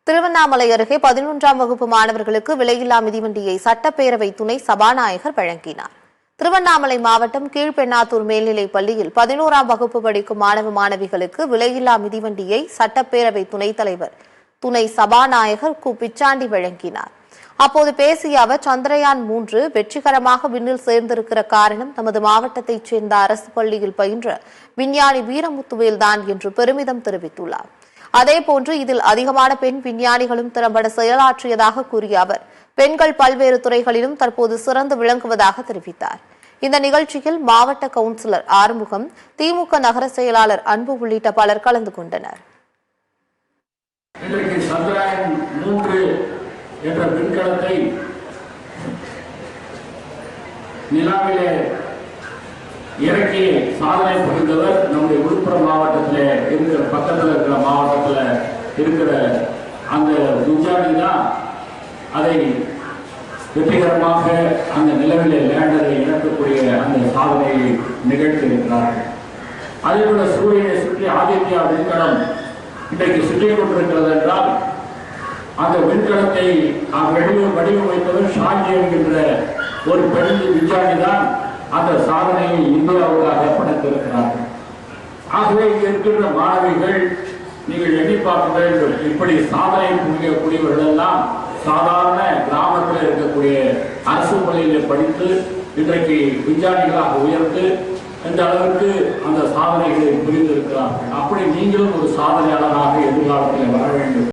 திருவண்ணாமலை அருகே 11ஆம் வகுப்பு மாணவர்களுக்கு விலையில்லா மிதிவண்டியை சட்டப்பேரவை துணை சபாநாயகர் வழங்கினார். திருவண்ணாமலை மாவட்டம் கீழ்பெண்ணாத்தூர் மேல்நிலைப் பள்ளியில் 11ஆம் வகுப்பு படிக்கும் மாணவ மாணவிகளுக்கு விலையில்லா மிதிவண்டியை சட்டப்பேரவை துணைத் தலைவர் துணை சபாநாயகர் கு பிச்சாண்டி வழங்கினார். அப்போது பேசிய அவர், சந்திரயான் 3 வெற்றிகரமாக விண்ணில் சேர்ந்திருக்கிற காரணம் நமது மாவட்டத்தைச் சேர்ந்த அரசு பள்ளியில் பயின்ற விஞ்ஞானி வீரமுத்துவேல்தான் என்று பெருமிதம் தெரிவித்துள்ளார். அதேபோன்று இதில் அதிகமான பெண் விஞ்ஞானிகளும் திறம்பட செயலாற்றியதாக கூறிய அவர், பெண்கள் பல்வேறு துறைகளிலும் தற்போது சிறந்து விளங்குவதாக தெரிவித்தார். இந்த நிகழ்ச்சியில் மாவட்ட கவுன்சிலர் ஆறுமுகம், திமுக நகர செயலாளர் அன்பு உள்ளிட்ட பலர் கலந்து கொண்டனர். சந்திரயான் 3 என்ற விண்கலத்தை நிலாவிலே இறக்கி சாதனை புரிந்தவர் நம்முடைய விழுப்புரம் மாவட்டத்தில் இருக்கிற பக்கத்தில் இருக்கிற மாவட்டத்தில் இருக்கிற அந்த விஞ்ஞானி தான் அதை வெற்றிகரமாக அந்த நிலவிலே லேண்டரை இறக்கக்கூடிய அந்த சாதனையை நிகழ்த்தியிருக்கிறார்கள். அதேபோல சூரியனை சுற்றி ஆதித்யா விண்கலம் இன்றைக்கு சுற்றிக் கொண்டிருக்கிறது என்றால் அந்த விண்கலத்தை வடிவமைத்தவர் ஷாஜி என்கின்ற ஒரு பெண் விஞ்ஞானி தான் அந்த சாதனையை இந்தியாவுக்காக படைத்திருக்கிறார்கள். ஆகவே இங்கு இருக்கின்ற மாணவிகள் நீங்கள் எண்ணி பார்க்க வேண்டும், இப்படி சாதனை புரியக்கூடியவர்கள் எல்லாம் சாதாரண கிராமத்தில் இருக்கக்கூடிய அரசு பள்ளியில் படித்து இன்றைக்கு விஞ்ஞானிகளாக உயர்ந்து இந்த அளவுக்கு அந்த சாதனைகளை புரிந்திருக்கிறார்கள். அப்படி நீங்களும் ஒரு சாதனையாளராக எதிர்காலத்தில் வர வேண்டும்.